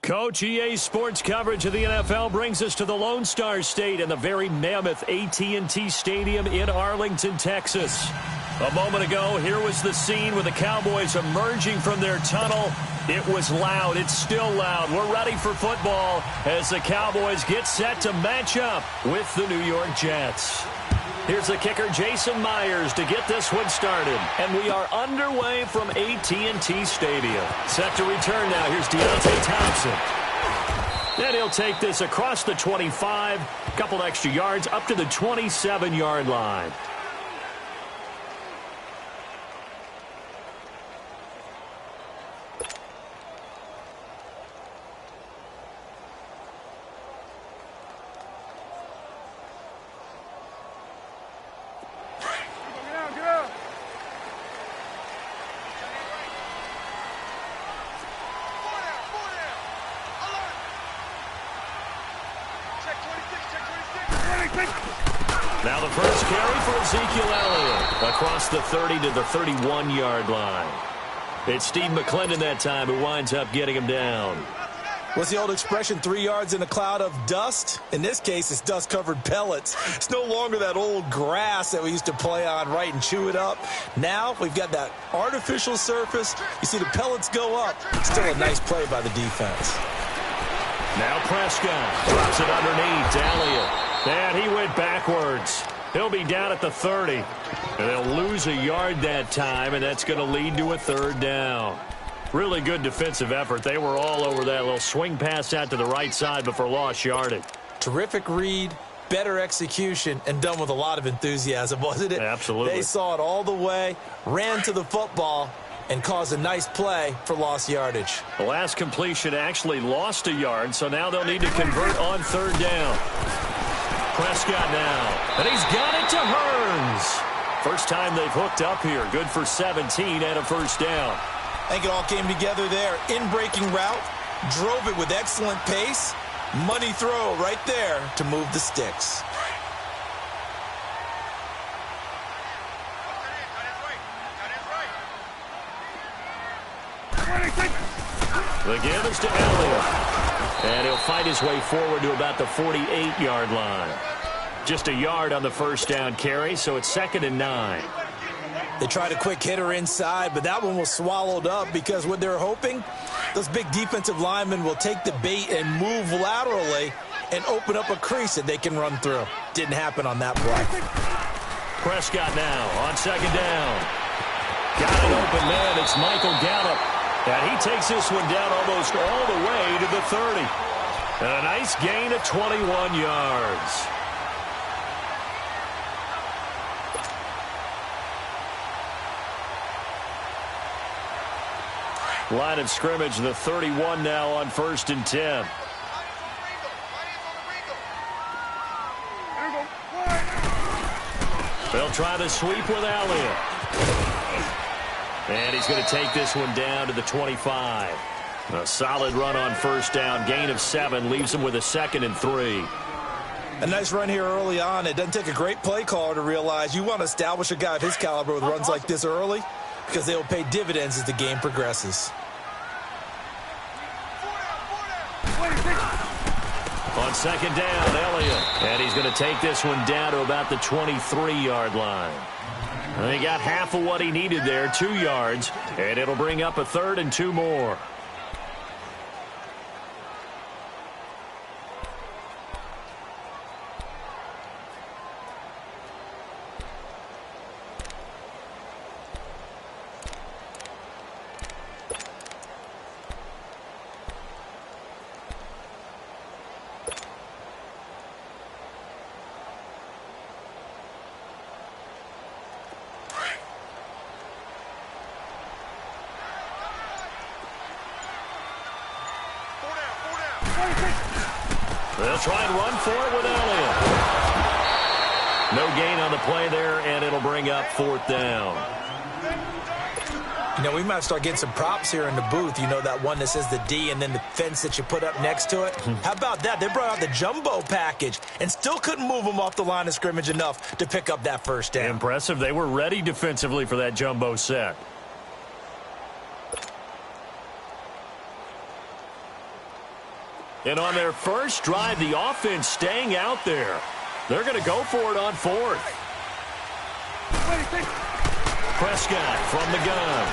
Coach, EA Sports coverage of the NFL brings us to the Lone Star State and the very mammoth AT&T Stadium in Arlington, Texas. A moment ago, here was the scene with the Cowboys emerging from their tunnel. It was loud. It's still loud. We're ready for football as the Cowboys get set to match up with the New York Jets. Here's the kicker, Jason Myers, to get this one started. And we are underway from AT&T Stadium. Set to return now. Here's Deontay Thompson. And he'll take this across the 25. Couple extra yards up to the 27-yard line. Now the first carry for Ezekiel Elliott across the 30 to the 31-yard line. It's Steve McClendon that time who winds up getting him down. What's the old expression, 3 yards in a cloud of dust? In this case, it's dust-covered pellets. It's no longer that old grass that we used to play on, right, and chew it up. Now we've got that artificial surface. You see the pellets go up. Still a nice play by the defense. Now Prescott drops it underneath to Elliott. And he went backwards. He'll be down at the 30. And they'll lose a yard that time, and that's going to lead to a third down. Really good defensive effort. They were all over that little swing pass out to the right side before lost yardage. Terrific read, better execution, and done with a lot of enthusiasm, wasn't it? Absolutely. They saw it all the way, ran to the football, and caused a nice play for lost yardage. The last completion actually lost a yard, so now they'll need to convert on third down. Prescott now, and he's got it to Hearns. First time they've hooked up here. Good for 17 and a first down. I think it all came together there. In-breaking route, drove it with excellent pace. Money throw right there to move the sticks. The give is to Elliott. And he'll fight his way forward to about the 48-yard line. Just a yard on the first down carry, so it's 2nd and 9. They tried a quick hitter inside, but that one was swallowed up because what they're hoping, those big defensive linemen will take the bait and move laterally and open up a crease that they can run through. Didn't happen on that play. Prescott now on second down. Got an open man. It's Michael Gallup. And he takes this one down almost all the way to the 30. And a nice gain of 21 yards. Line of scrimmage, the 31 now on 1st and 10. They'll try the sweep with Elliott. And he's going to take this one down to the 25. A solid run on first down. Gain of 7 leaves him with a 2nd and 3. A nice run here early on. It doesn't take a great play caller to realize you want to establish a guy of his caliber with runs like this early because they will pay dividends as the game progresses. On second down, Elliott. And he's going to take this one down to about the 23-yard line. And he got half of what he needed there, 2 yards, and it'll bring up a 3rd and 2 more. They'll try and run for it with Elliott. No gain on the play there, and it'll bring up 4th down. You know, we might start getting some props here in the booth. You know, that one that says the D and then the fence that you put up next to it. How about that? They brought out the jumbo package and still couldn't move them off the line of scrimmage enough to pick up that first down. Impressive. They were ready defensively for that jumbo set. And on their first drive, the offense staying out there. They're going to go for it on fourth. Prescott from the gun.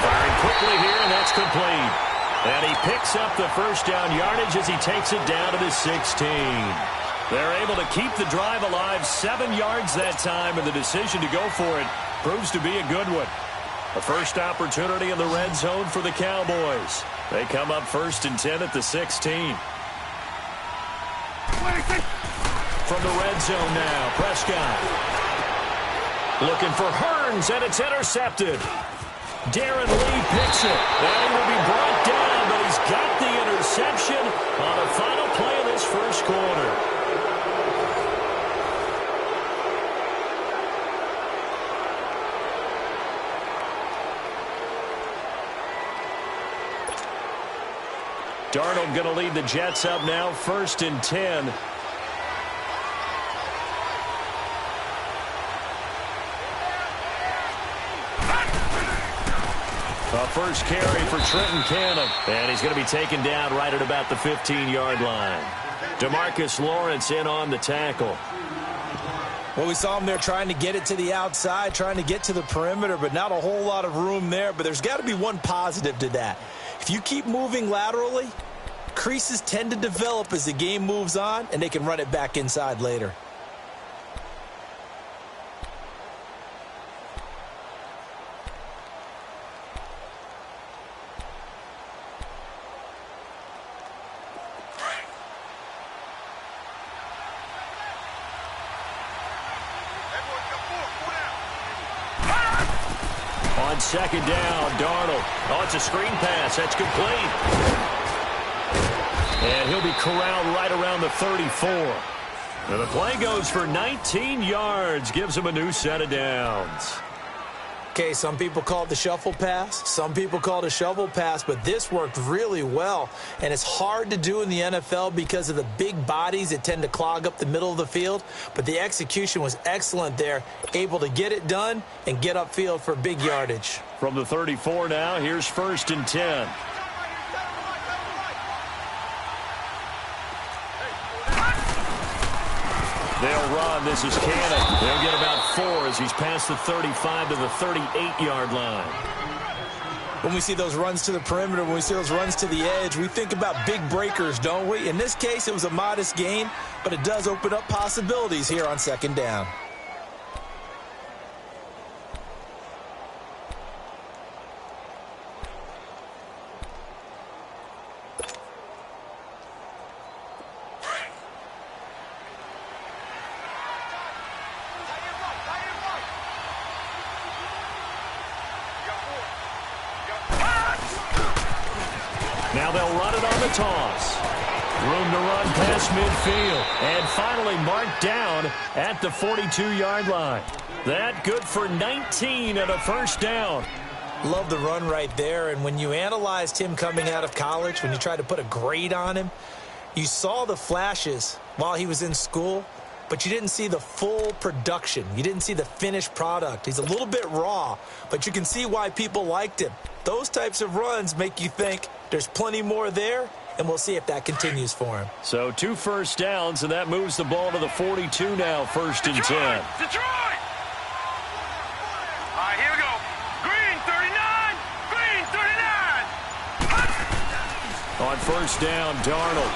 Firing quickly here, and that's complete. And he picks up the first down yardage as he takes it down to the 16. They're able to keep the drive alive, 7 yards that time, and the decision to go for it proves to be a good one. A first opportunity in the red zone for the Cowboys. They come up 1st and 10 at the 16. From the red zone now, Prescott. Looking for Hearns, and it's intercepted. Darren Lee picks it. And he will be brought down, but he's got the interception on the final play of this first quarter. Darnold going to lead the Jets up now, 1st and 10. A first carry for Trenton Cannon. And he's going to be taken down right at about the 15-yard line. DeMarcus Lawrence in on the tackle. Well, we saw him there trying to get it to the outside, trying to get to the perimeter, but not a whole lot of room there. But there's got to be one positive to that. If you keep moving laterally, creases tend to develop as the game moves on, and they can run it back inside later. On second down, Darnold. Oh, it's a screen pass. That's complete. And he'll be corralled right around the 34. And the play goes for 19 yards. Gives him a new set of downs. Okay, some people call it the shuffle pass. Some people call it a shovel pass, but this worked really well. And it's hard to do in the NFL because of the big bodies that tend to clog up the middle of the field. But the execution was excellent there, able to get it done and get upfield for big yardage. From the 34 now, here's 1st and 10. They'll run. This is Cannon. They'll get about 4 as he's past the 35 to the 38-yard line. When we see those runs to the perimeter, when we see those runs to the edge, we think about big breakers, don't we? In this case, it was a modest gain, but it does open up possibilities here on second down. Now they'll run it on the toss. Room to run past midfield. And finally marked down at the 42-yard line. That good for 19 and a first down. Love the run right there. And when you analyzed him coming out of college, when you tried to put a grade on him, you saw the flashes while he was in school, but you didn't see the full production. You didn't see the finished product. He's a little bit raw, but you can see why people liked him. Those types of runs make you think there's plenty more there, and we'll see if that continues for him. So 2 first downs, and that moves the ball to the 42 now, 1st and 10. Detroit! All right, here we go. Green 39, green 39. On first down, Darnold.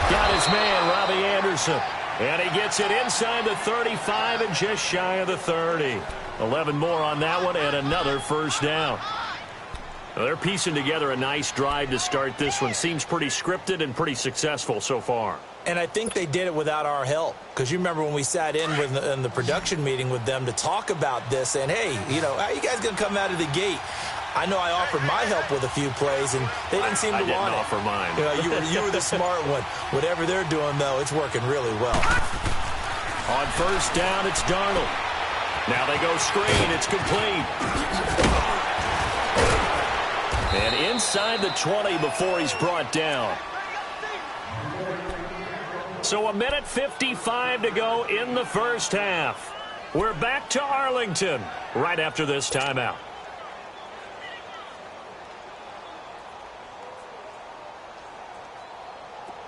Got his man, Robbie Anderson. And he gets it inside the 35 and just shy of the 30. 11 more on that one and another first down. They're piecing together a nice drive to start this one. Seems pretty scripted and pretty successful so far. And I think they did it without our help. Because you remember when we sat in the production meeting with them to talk about this, saying, hey, you know, how are you guys going to come out of the gate? I know I offered my help with a few plays, and they didn't seem to want it. I didn't offer mine. You were the smart one. Whatever they're doing, though, it's working really well. On first down, it's Darnold. Now they go screen. It's complete. And inside the 20 before he's brought down. So 1:55 to go in the first half. We're back to Arlington right after this timeout.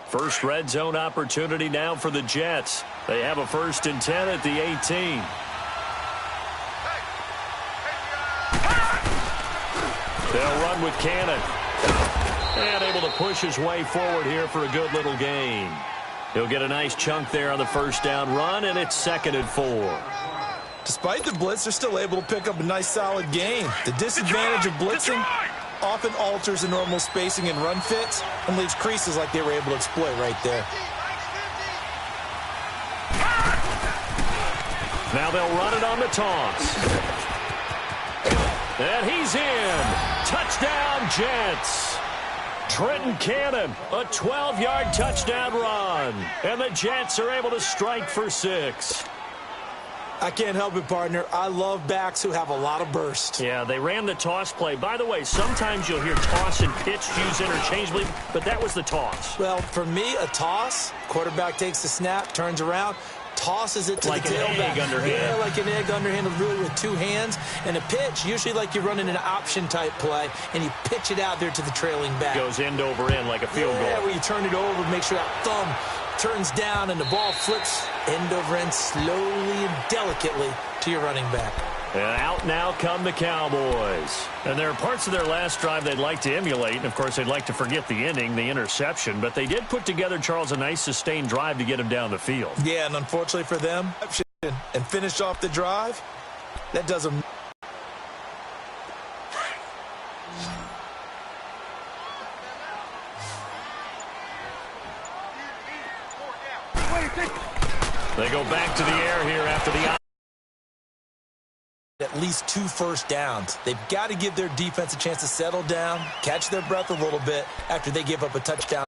First red zone opportunity now for the Jets. They have a 1st and 10 at the 18. They'll run with Cannon. And able to push his way forward here for a good little gain. He'll get a nice chunk there on the first down run, and it's 2nd and 4. Despite the blitz, they're still able to pick up a nice solid gain. The disadvantage of blitzing often alters the normal spacing and run fits and leaves creases like they were able to exploit right there. Now they'll run it on the toss. And he's in. Touchdown, Jets. Trenton Cannon, a 12-yard touchdown run. And the Jets are able to strike for 6. I can't help it, partner. I love backs who have a lot of burst. Yeah, they ran the toss play. By the way, sometimes you'll hear toss and pitch used interchangeably, but that was the toss. Well, for me, a toss, quarterback takes the snap, turns around, tosses it to like the tailback. Like an egg underhand. Yeah, like an egg underhand, really with 2 hands. And a pitch, usually like you're running an option-type play, and you pitch it out there to the trailing back. Goes end over end like a field goal. Yeah, where you turn it over, make sure that thumb turns down, and the ball flips end over end slowly and delicately to your running back. And out now come the Cowboys. And there are parts of their last drive they'd like to emulate. And, of course, they'd like to forget the ending, the interception. But they did put together, Charles, a nice sustained drive to get him down the field. Yeah, and unfortunately for them, and finish off the drive, that doesn't... They go back to the air here after the... At least 2 first downs. They've got to give their defense a chance to settle down, catch their breath a little bit after they give up a touchdown.